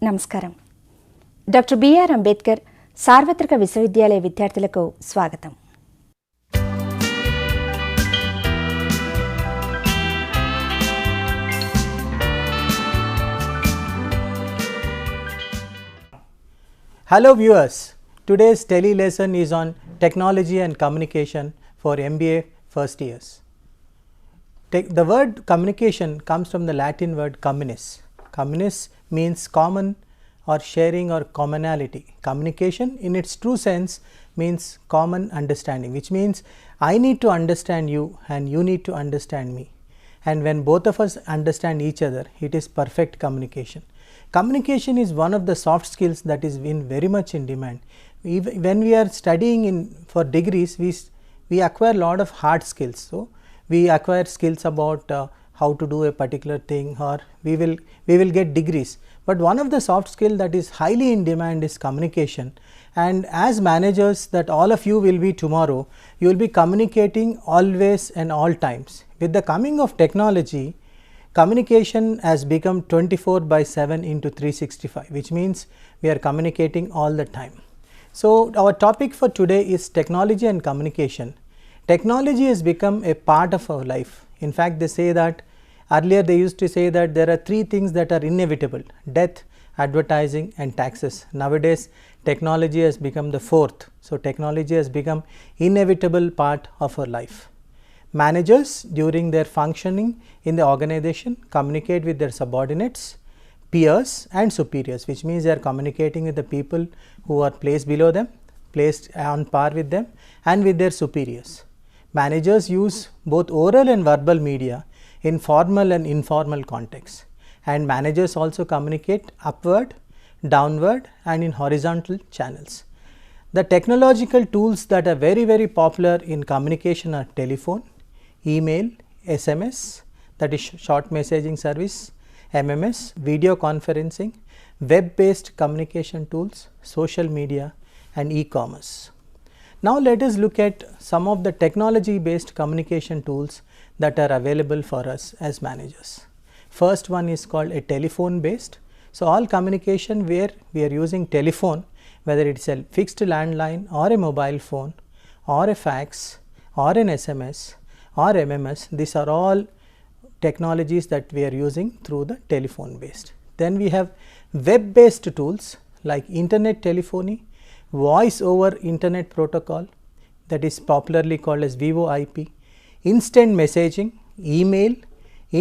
నమస్కారం. Doctor BR Ambedkar సార్వత్రిక విశ్వవిద్యాలయ విద్యార్థులకు స్వాగతం. Hello viewers, today's tele lesson is on technology and communication for MBA first years. The word communication comes from the Latin word communis. Communis means common or sharing or commonality. Communication in its true sense means common understanding, which means I need to understand you and you need to understand me. And when both of us understand each other, it is perfect communication. Communication is one of the soft skills that is been very much in demand. When we are studying for degrees, we acquire a lot of hard skills. So we acquire skills about how to do a particular thing, or we will get degrees. But one of the soft skill that is highly in demand is communication. And as managers that all of you will be tomorrow, you will be communicating always and all times. With the coming of technology, communication has become 24/7 into 365, which means we are communicating all the time. So our topic for today is technology and communication. Technology has become a part of our life. In fact, they say that earlier they used to say that there are three things that are inevitable: death, advertising and taxes. Nowadays technology has become the fourth. So technology has become inevitable part of our life. Managers during their functioning in the organization communicate with their subordinates, peers and superiors, which means they are communicating with the people who are placed below them, placed on par with them, and with their superiors. Managers use both oral and verbal media in formal and informal contexts, and managers also communicate upward, downward and in horizontal channels. The technological tools that are very popular in communication are telephone, email, SMS, that is short messaging service, MMS, video conferencing, web based communication tools, social media and e-commerce. Now let us look at some of the technology based communication tools that are available for us as managers. First one is called a telephone based. So all communication where we are using telephone, whether it is a fixed landline or a mobile phone or a fax or an SMS or MMS, these are all technologies that we are using through the telephone based. Then we have web based tools like internet telephony, voice over internet protocol, that is popularly called as VoIP, instant messaging, email,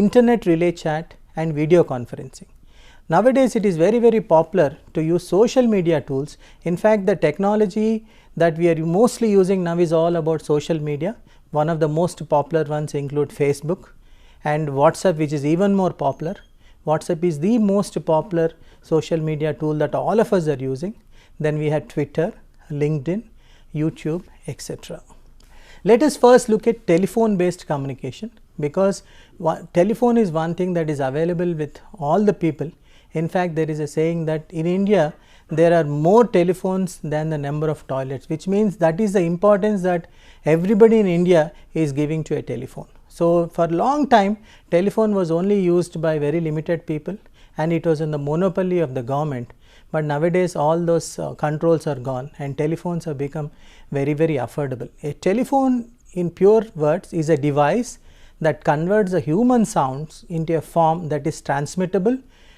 internet relay chat and video conferencing. Nowadays it is very popular to use social media tools. In fact, the technology that we are mostly using now is all about social media. One of the most popular ones include Facebook and WhatsApp, which is even more popular. WhatsApp is the most popular social media tool that all of us are using. Then we have Twitter, LinkedIn, YouTube, etc. Let us first look at telephone based communication, because telephone is one thing that is available with all the people. In fact, there is a saying that in India there are more telephones than the number of toilets, which means that is the importance that everybody in India is giving to a telephone. So for a long time telephone was only used by very limited people and it was in the monopoly of the government. But nowadays all those controls are gone and telephones have become very affordable. A telephone in pure words is a device that converts the human sounds into a form that is transmittable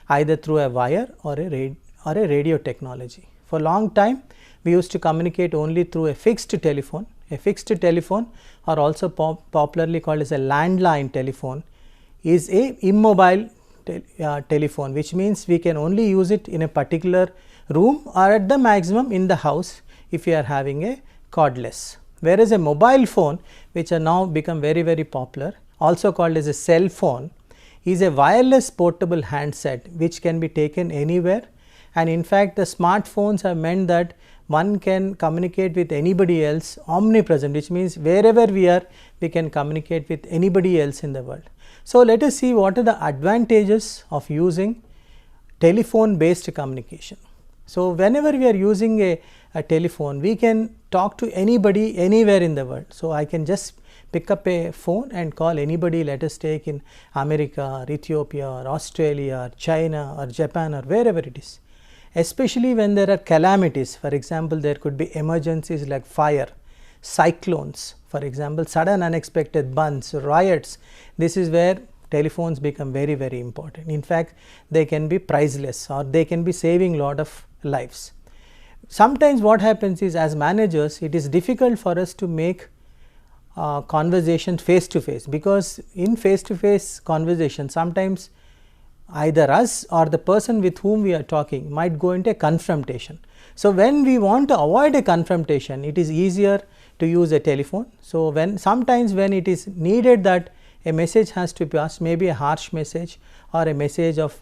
either through a wire or a radio technology. For a long time we used to communicate only through a fixed telephone. A fixed telephone, or also popularly called as a landline telephone, is a immobile telephone, which means we can only use it in a particular room or at the maximum in the house if we are having a cordless. Whereas a mobile phone, which are now become very popular, also called as a cell phone, is a wireless portable handset which can be taken anywhere. And in fact, the smartphones have meant that one can communicate with anybody else omnipresent, which means wherever we are we can communicate with anybody else in the world. So let us see what are the advantages of using telephone based communication. So whenever we are using a telephone, we can talk to anybody anywhere in the world. So I can just pick up a phone and call anybody, let us take in America or Ethiopia or Australia or China or Japan or wherever it is. Especially when there are calamities, for example, there could be emergencies like fire, cyclones, for example, sudden unexpected burns, riots. This is where telephones become very, very important. In fact, they can be priceless or they can be saving lot of lives. Sometimes what happens is, as managers, it is difficult for us to make conversation face to face, because in face to face conversation sometimes either us or the person with whom we are talking might go into a confrontation. So when we want to avoid a confrontation, it is easier to use a telephone. So sometimes when it is needed that a message has to be passed, maybe a harsh message or a message of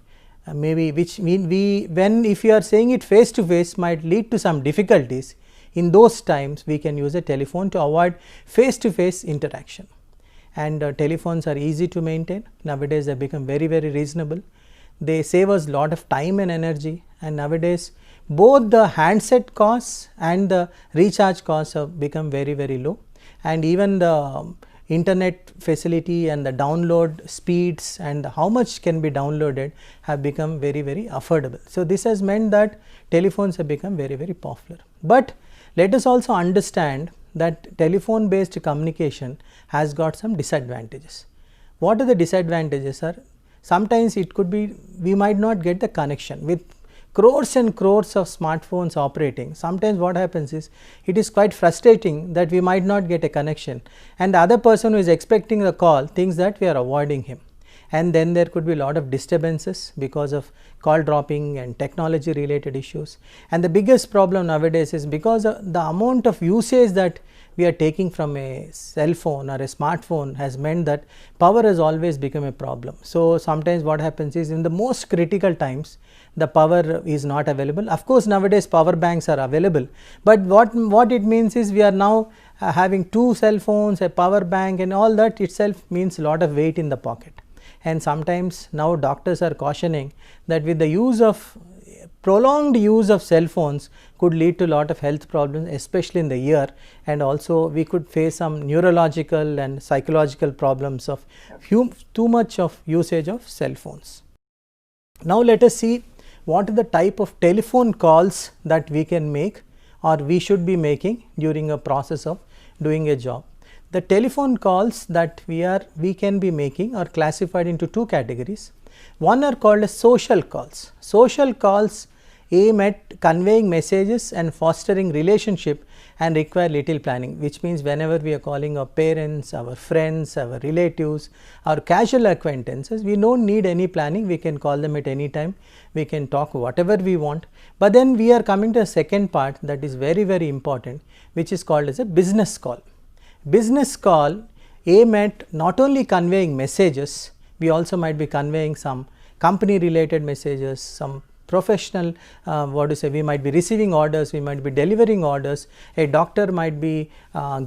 maybe which if you are saying it face to face might lead to some difficulties. In those times we can use a telephone to avoid face to face interaction. And telephones are easy to maintain. Nowadays they become very, very reasonable. They save us lot of time and energy, and nowadays both the handset costs and the recharge costs have become very, very low, and even the internet facility and the download speeds and how much can be downloaded have become very, very affordable. So this has meant that telephones have become very, very popular. But let us also understand that telephone based communication has got some disadvantages. What are the disadvantages? Sometimes it could be we might not get the connection with crores and crores of smartphones operating. Sometimes what happens is, it is quite frustrating that we might not get a connection, and the other person who is expecting the call thinks that we are avoiding him, and then there could be a lot of disturbances because of call dropping and technology related issues. And the biggest problem nowadays is because of the amount of usage that we are taking from a cell phone or a smartphone has meant that power has always become a problem. So sometimes what happens is, in the most critical times the power is not available. Of course nowadays power banks are available, but what it means is we are now having two cell phones, a power bank, and all that itself means a lot of weight in the pocket. And sometimes now doctors are cautioning that with the prolonged use of cell phones could lead to a lot of health problems, especially in the ear, and also we could face some neurological and psychological problems of too much of usage of cell phones. Now let us see what are the type of telephone calls that we can make or we should be making during a process of doing a job. The telephone calls that we can be making are classified into two categories. One are called as social calls. Social calls aim at conveying messages and fostering relationship and require little planning, which means whenever we are calling our parents, our friends, our relatives, our casual acquaintances, we don't need any planning. We can call them at any time, we can talk whatever we want. But then we are coming to a second part that is very, very important, which is called as a business call. Business call aim at not only conveying messages, we also might be conveying some company related messages, some professional we might be receiving orders, we might be delivering orders, a doctor might be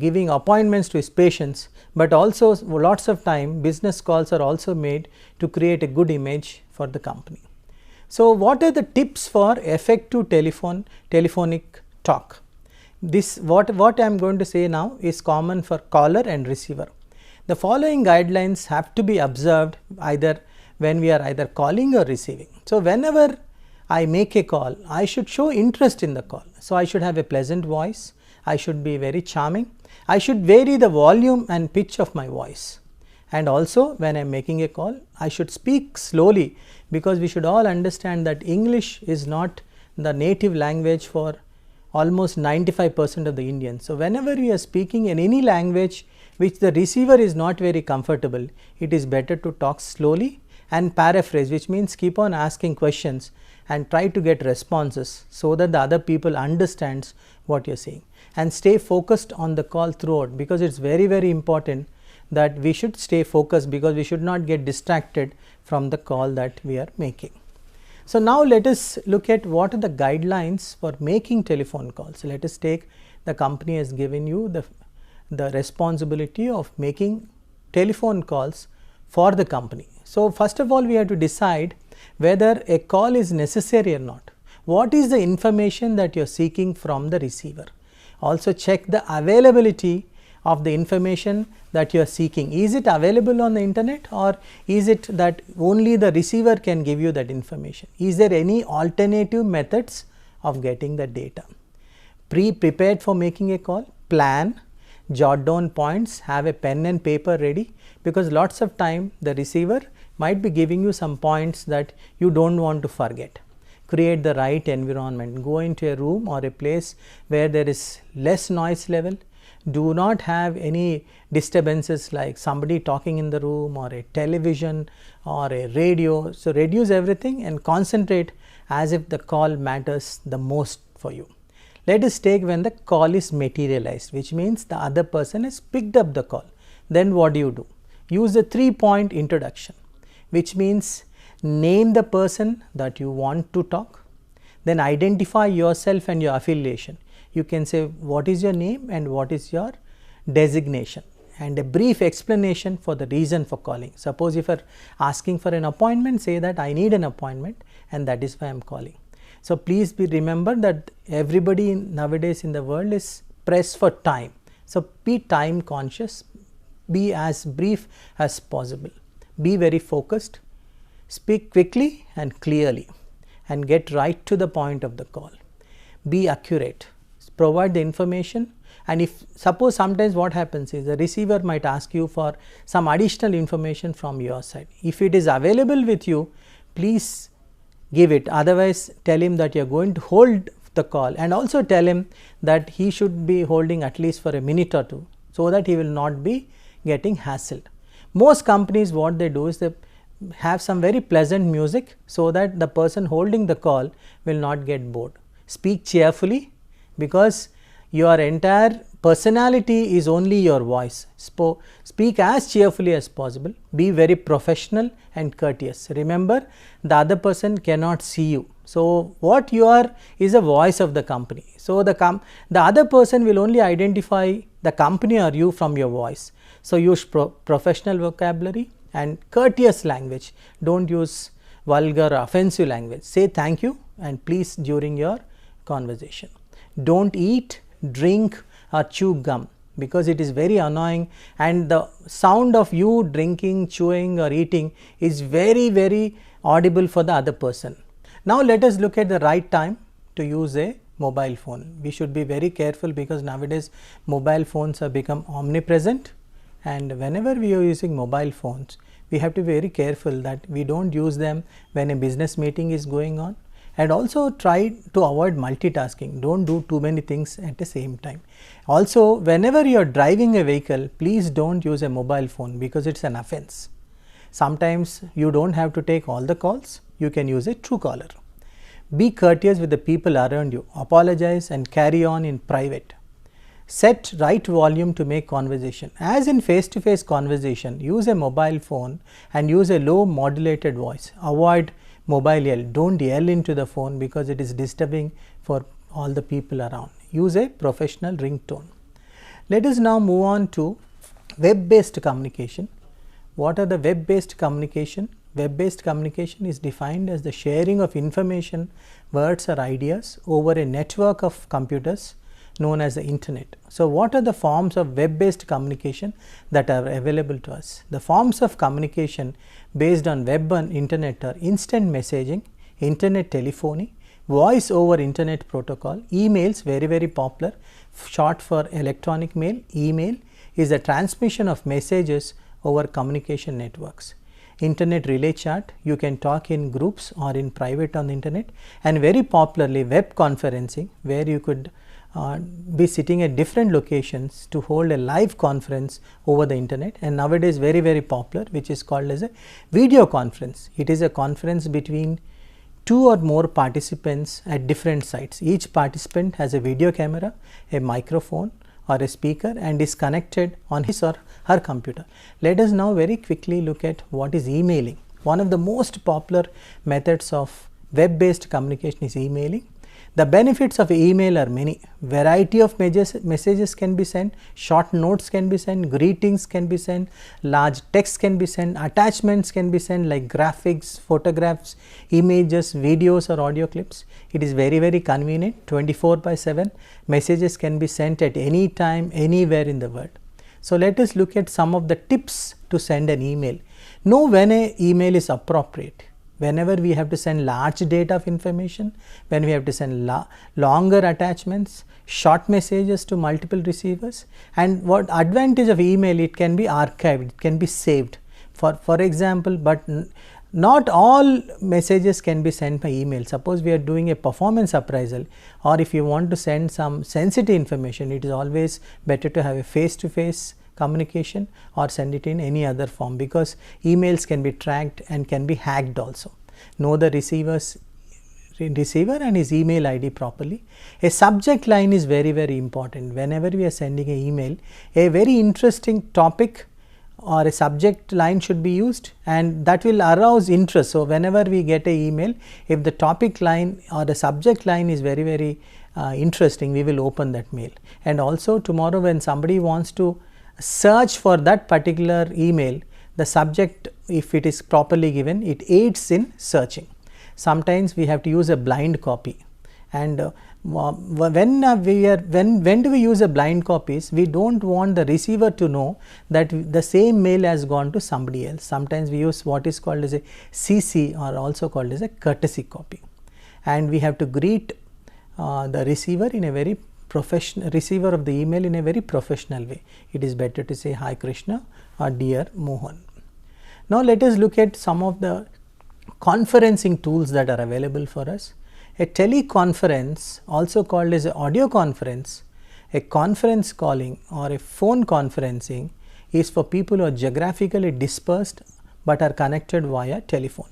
giving appointments to his patients, but also lots of time business calls are also made to create a good image for the company. So what are the tips for effective telephonic talk? What I am going to say now is common for caller and receiver. The following guidelines have to be observed either when we are either calling or receiving. So whenever I make a call, I should show interest in the call. So I should have a pleasant voice, I should be very charming, I should vary the volume and pitch of my voice. And also when I am making a call, I should speak slowly, because we should all understand that English is not the native language for almost 95% of the Indians. So whenever we are speaking in any language which the receiver is not very comfortable, it is better to talk slowly and paraphrase, which means keep on asking questions and try to get responses so that the other people understands what you are saying, and stay focused on the call throughout, because it is very, very important that we should stay focused, because we should not get distracted from the call that we are making. So now let us look at what are the guidelines for making telephone calls. Let us take the company has given you the responsibility of making telephone calls for the company. So first of all, we have to decide whether a call is necessary or not. What is the information that you are seeking from the receiver? Also check the availability of the information that you are seeking. Is it available on the internet, or is it that only the receiver can give you that information? Is there any alternative methods of getting the data? Prepared for making a call, plan, jot down points, have a pen and paper ready, because lots of time the receiver might be giving you some points that you do not want to forget. Create the right environment, go into a room or a place where there is less noise level. Do not have any disturbances like somebody talking in the room or a television or a radio. So, reduce everything and concentrate as if the call matters the most for you. Let us take when the call is materialized, which means the other person has picked up the call. Then what do? Use the 3-point introduction, which means name the person that you want to talk, then identify yourself and your affiliation. You can say what is your name and what is your designation, and a brief explanation for the reason for calling. Suppose if you are asking for an appointment, say that I need an appointment and that is why I am calling. So, please remember that everybody nowadays in the world is pressed for time. So, be time conscious, be as brief as possible, be very focused, speak quickly and clearly, and get right to the point of the call. Be accurate, provide the information, and if suppose sometimes what happens is the receiver might ask you for some additional information from your side. If it is available with you, please give it, otherwise tell him that you are going to hold the call, and also tell him that he should be holding at least for a minute or two, so that he will not be getting hassled. Most companies what they do is they have some very pleasant music, so that the person holding the call will not get bored. Speak cheerfully, because your entire personality is only your voice. Speak as cheerfully as possible, be very professional and courteous. Remember, the other person cannot see you. So, what you are is a voice of the company. So, the other person will only identify the company or you from your voice. So, use professional vocabulary and courteous language. Do not use vulgar or offensive language. Say thank you and please during your conversation. Do not eat, drink or chew gum, because it is very annoying, and the sound of you drinking, chewing or eating is very audible for the other person. Now, let us look at the right time to use a mobile phone. We should be very careful, because nowadays mobile phones have become omnipresent, and whenever we are using mobile phones, we have to be very careful that we do not use them when a business meeting is going on, and also try to avoid multitasking. Do not do too many things at the same time. Also, whenever you are driving a vehicle, please do not use a mobile phone, because it is an offense. Sometimes you do not have to take all the calls, you can use a Truecaller. Be courteous with the people around you, apologize and carry on in private. Set right volume to make conversation. As in face-to-face conversation, use a mobile phone and use a low modulated voice. Avoid mobile yell. Do not yell into the phone, because it is disturbing for all the people around. Use a professional ringtone. Let us now move on to web-based communication. What are the web-based communication? Web-based communication is defined as the sharing of information, words or ideas over a network of computers known as the internet. So, what are the forms of web-based communication that are available to us? The forms of communication based on web and internet are instant messaging, internet telephony, voice over internet protocol, emails, very popular, short for electronic mail. Email is the transmission of messages over communication networks. Internet relay chat, you can talk in groups or in private on the internet, and very popularly web conferencing, where you could be sitting at different locations to hold a live conference over the internet, and nowadays very popular, which is called as a video conference. It is a conference between 2 or more participants at different sites. Each participant has a video camera, a microphone or a speaker, and is connected on his or her computer. Let us now very quickly look at what is emailing. One of the most popular methods of web-based communication is emailing. The benefits of email are many. Variety of messages can be sent, short notes can be sent, greetings can be sent, large text can be sent, attachments can be sent like graphics, photographs, images, videos or audio clips. It is very convenient. 24/7 messages can be sent at any time, anywhere in the world. So let us look at some of the tips to send an email. Know when an email is appropriate. Whenever we have to send large data of information, when we have to send longer attachments, short messages to multiple receivers, and what advantage of email, it can be archived, it can be saved. For example, but not all messages can be sent by email. Suppose we are doing a performance appraisal, or if you want to send some sensitive information, it is always better to have a face-to-face communication or send it in any other form, because emails can be tracked and can be hacked also. Know the receiver and his email ID properly. A subject line is very, very important. Whenever we are sending an email, a very interesting topic or a subject line should be used, and that will arouse interest. So whenever we get an email, if the topic line or the subject line is very, very interesting, we will open that mail. And also tomorrow when somebody wants to search for that particular email, the subject, if it is properly given, it aids in searching. Sometimes we have to use a blind copy, and when do we use a blind copies, we don't want the receiver to know that the same mail has gone to somebody else. Sometimes we use what is called as a CC, or also called as a courtesy copy, and we have to greet the receiver in a very receiver of the email in a very professional way. It is better to say, "Hi Krishna" or "Dear Mohan." Now let us look at some of the conferencing tools that are available for us. A teleconference, also called as an audio conference, a conference calling or a phone conferencing, is for people who are geographically dispersed but are connected via telephone.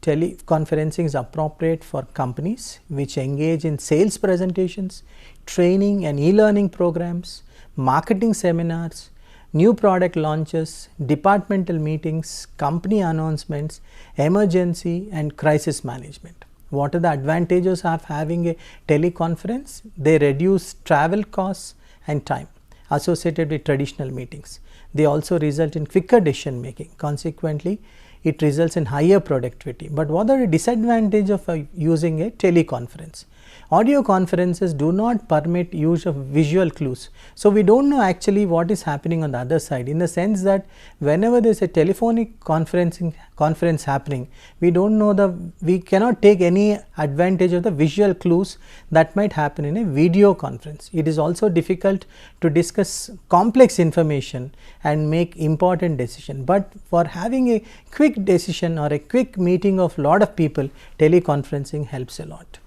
Teleconferencing is appropriate for companies which engage in sales presentations, training and e-learning programs, marketing seminars, new product launches, departmental meetings, company announcements, emergency and crisis management. What are the advantages of having a teleconference? They reduce travel costs and time associated with traditional meetings. They also result in quicker decision making. Consequently, it results in higher productivity. But what are the disadvantages of using a teleconference? Audio conferences do not permit use of visual clues. So we don't know actually what is happening on the other side, in the sense that whenever there is a telephonic conference happening, we cannot take any advantage of the visual clues that might happen in a video conference. It is also difficult to discuss complex information and make important decisions. But for having a quick decision or a quick meeting of lot of people, teleconferencing helps a lot.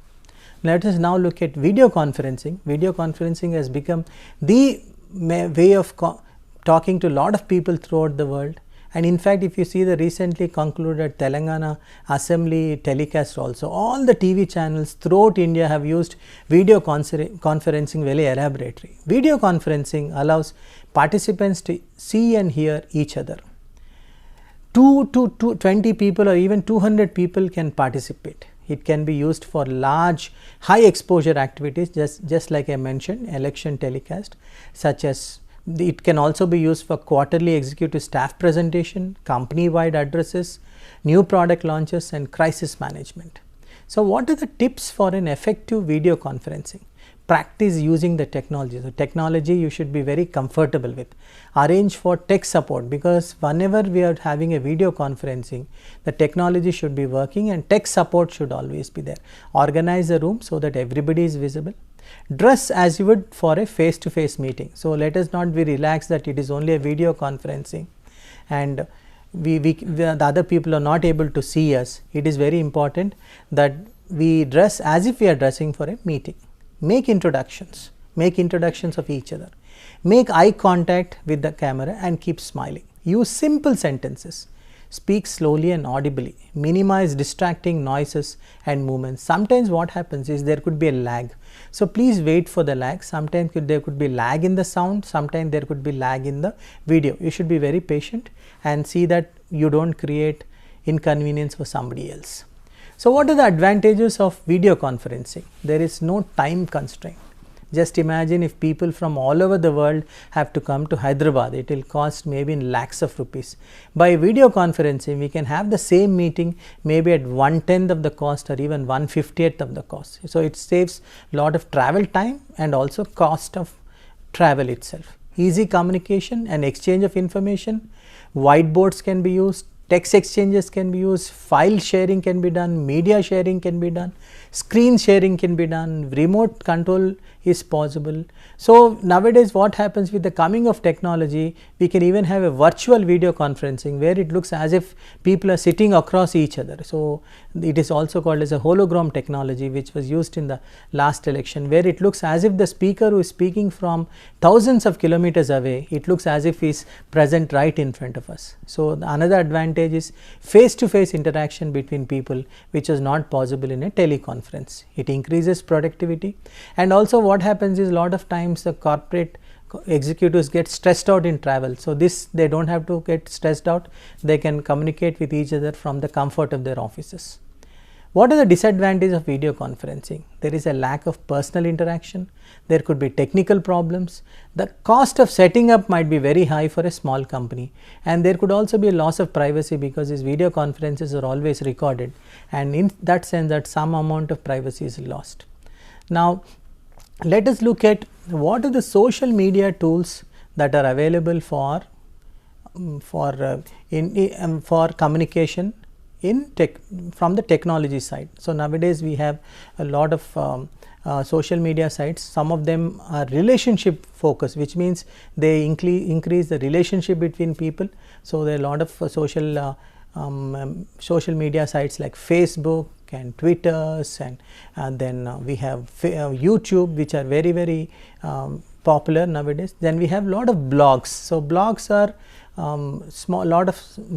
Let us now look at video conferencing. Video conferencing has become the way of talking to a lot of people throughout the world. And in fact, if you see the recently concluded Telangana Assembly telecast also, all the TV channels throughout India have used video conferencing very elaborately. Video conferencing allows participants to see and hear each other. 20 people or even 200 people can participate. It can be used for large high exposure activities, just like I mentioned, election telecast, such as it can also be used for quarterly executive staff presentation, company wide addresses, new product launches and crisis management. So what are the tips for an effective video conferencing? Practice using the technology. So technology you should be very comfortable with. Arrange for tech support, because whenever we are having a video conferencing, the technology should be working and tech support should always be there. Organize a room so that everybody is visible. Dress as you would for a face-to-face meeting. So let us not be relaxed that it is only a video conferencing and the other people are not able to see us. It is very important that we dress as if we are dressing for a meeting. Make introductions of each other. Make eye contact with the camera and keep smiling. Use simple sentences. Speak slowly and audibly. Minimize distracting noises and movements. Sometimes what happens is there could be a lag. So please wait for the lag. Sometimes there could be lag in the sound. Sometimes there could be lag in the video. You should be very patient and see that you don't create inconvenience for somebody else. So what are the advantages of video conferencing? There is no time constraint. Just imagine if people from all over the world have to come to Hyderabad, it will cost maybe in lakhs of rupees. By video conferencing, we can have the same meeting maybe at 1/10 of the cost or even 1/50th of the cost. So it saves a lot of travel time and also cost of travel itself. easy communication and exchange of information. Whiteboards can be used, text exchanges can be used, file sharing can be done, media sharing can be done, screen sharing can be done, remote control is possible. So nowadays what happens with the coming of technology, we can even have a virtual video conferencing where it looks as if people are sitting across each other. So it is also called as a hologram technology, which was used in the last election, where it looks as if the speaker who is speaking from thousands of kilometers away, it looks as if he is present right in front of us. So another advantage is face to face interaction between people, which is not possible in a teleconference. It increases productivity, and also what happens is a lot of times the corporate executives get stressed out in travel. So this, they don't have to get stressed out, they can communicate with each other from the comfort of their offices. What are the disadvantages of video conferencing? There is a lack of personal interaction, there could be technical problems, the cost of setting up might be very high for a small company, and there could also be a loss of privacy because these video conferences are always recorded, and in that sense that some amount of privacy is lost. Now let us look at what are the social media tools that are available for communication in from the technology side. So nowadays we have a lot of social media sites. Some of them are relationship focused, which means they increase the relationship between people. So there are a lot of social media sites like Facebook and Twitters, and then we have YouTube, which are very popular nowadays. Then we have a lot of blogs. So blogs are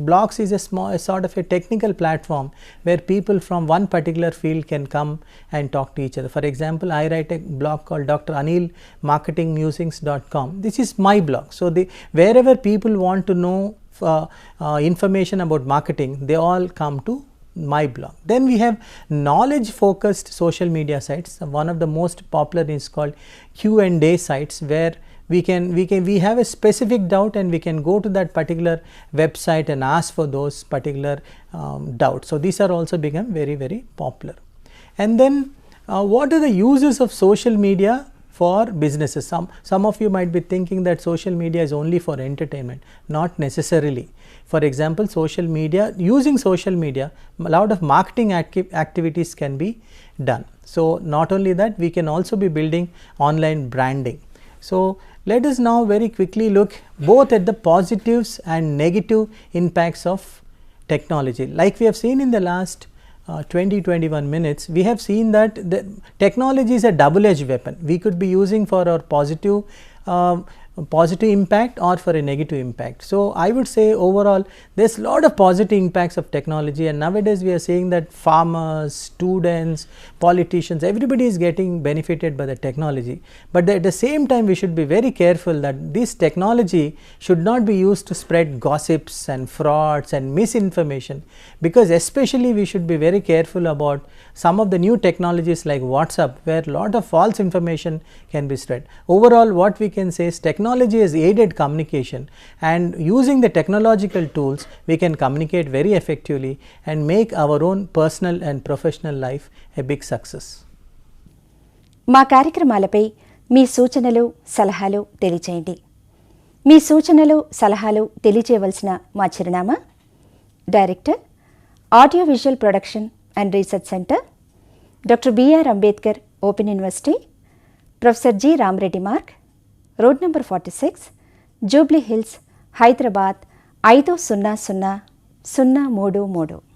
blogs is a sort of a technical platform where people from one particular field can come and talk to each other. For example, I write a blog called Dr. Anil marketingmusings.com. This is my blog. So wherever people want to know information about marketing, they all come to my blog. Then we have knowledge focused social media sites. One of the most popular is called Q&A sites, where we have a specific doubt and we can go to that particular website and ask for those particular doubts. So these are also become very popular. And then what are the uses of social media for businesses? Some of you might be thinking that social media is only for entertainment. Not necessarily. For example, using social media, a lot of marketing activities can be done. So not only that, we can also be building online branding. So let us now very quickly look both at the positives and negative impacts of technology. Like we have seen in the last 20-21 minutes, we have seen that the technology is a double-edged weapon. We could be using for our positive impact or for a negative impact. So I would say overall there's a lot of positive impacts of technology, and nowadays we are seeing that farmers, students, politicians, everybody is getting benefited by the technology. But at the same time, we should be very careful that this technology should not be used to spread gossips and frauds and misinformation, because especially we should be very careful about some of the new technologies like WhatsApp, where a lot of false information can be spread. Overall, what we can say is technology has aided communication, and using the technological tools we can communicate very effectively and make our own personal and professional life a big success. మా కార్యక్రమాలపై మీ సూచనలు సలహాలు తెలియచేయండి. మీ సూచనలు సలహాలు తెలియచేయవలసిన మా చిరునామా: director, audio visual production and research centre, doctor BR Ambedkar open university, professor G Ramareddy Marg, road number 46, Jubilee Hills, Hyderabad 500033.